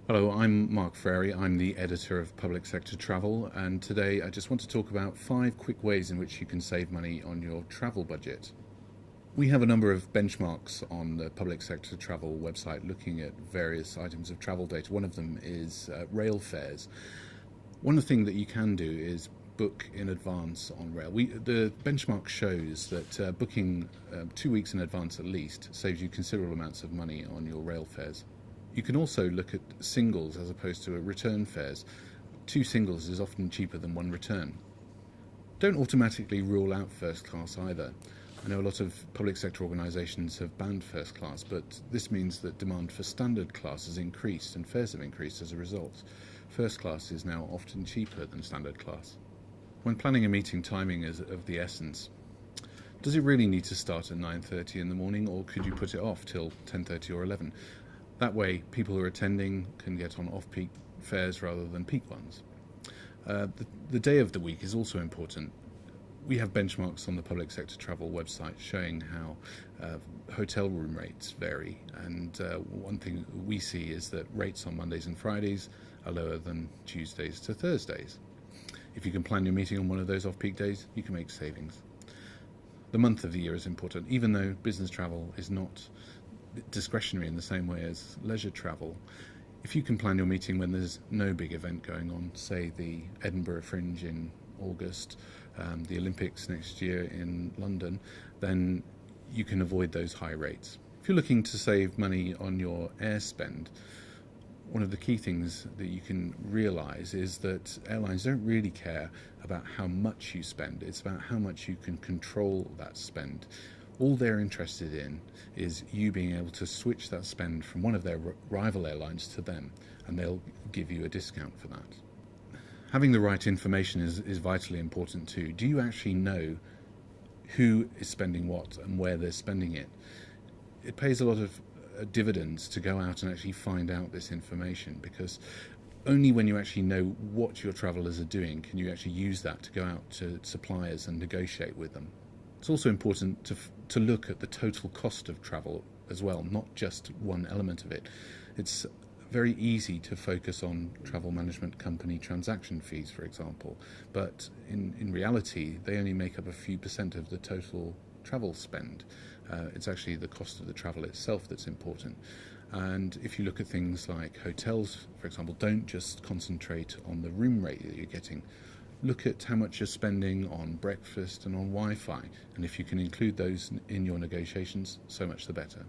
Hello, I'm Mark Frary. I'm the editor of Public Sector Travel, and today I just want to talk about 5 quick ways in which you can save money on your travel budget. We have a number of benchmarks on the Public Sector Travel website looking at various items of travel data. One of them is rail fares. One thing that you can do is book in advance on rail. The benchmark shows that booking 2 weeks in advance at least saves you considerable amounts of money on your rail fares. You can also look at singles as opposed to return fares. 2 singles is often cheaper than 1 return. Don't automatically rule out first class either. I know a lot of public sector organisations have banned first class, but this means that demand for standard class has increased and fares have increased as a result. First class is now often cheaper than standard class. When planning a meeting, timing is of the essence. Does it really need to start at 9:30 in the morning, or could you put it off till 10:30 or 11? That way, people who are attending can get on off-peak fares rather than peak ones. The day of the week is also important. We have benchmarks on the Public Sector Travel website showing how hotel room rates vary, and one thing we see is that rates on Mondays and Fridays are lower than Tuesdays to Thursdays. If you can plan your meeting on one of those off-peak days, you can make savings. The month of the year is important, even though business travel is not discretionary in the same way as leisure travel. If you can plan your meeting when there's no big event going on, say the Edinburgh Fringe in August, the Olympics next year in London, then you can avoid those high rates. If you're looking to save money on your air spend, one of the key things that you can realise is that airlines don't really care about how much you spend. It's about how much you can control that spend. All they're interested in is you being able to switch that spend from one of their rival airlines to them, and they'll give you a discount for that. Having the right information is vitally important too. Do you actually know who is spending what and where they're spending it? It pays a lot of dividends to go out and actually find out this information, because only when you actually know what your travellers are doing can you actually use that to go out to suppliers and negotiate with them. It's also important to look at the total cost of travel as well, not just one element of it. It's very easy to focus on travel management company transaction fees, for example, but in reality, they only make up a few percent of the total travel spend. It's actually the cost of the travel itself that's important. And if you look at things like hotels, for example, don't just concentrate on the room rate that you're getting. Look at how much you're spending on breakfast and on Wi-Fi, and if you can include those in your negotiations, so much the better.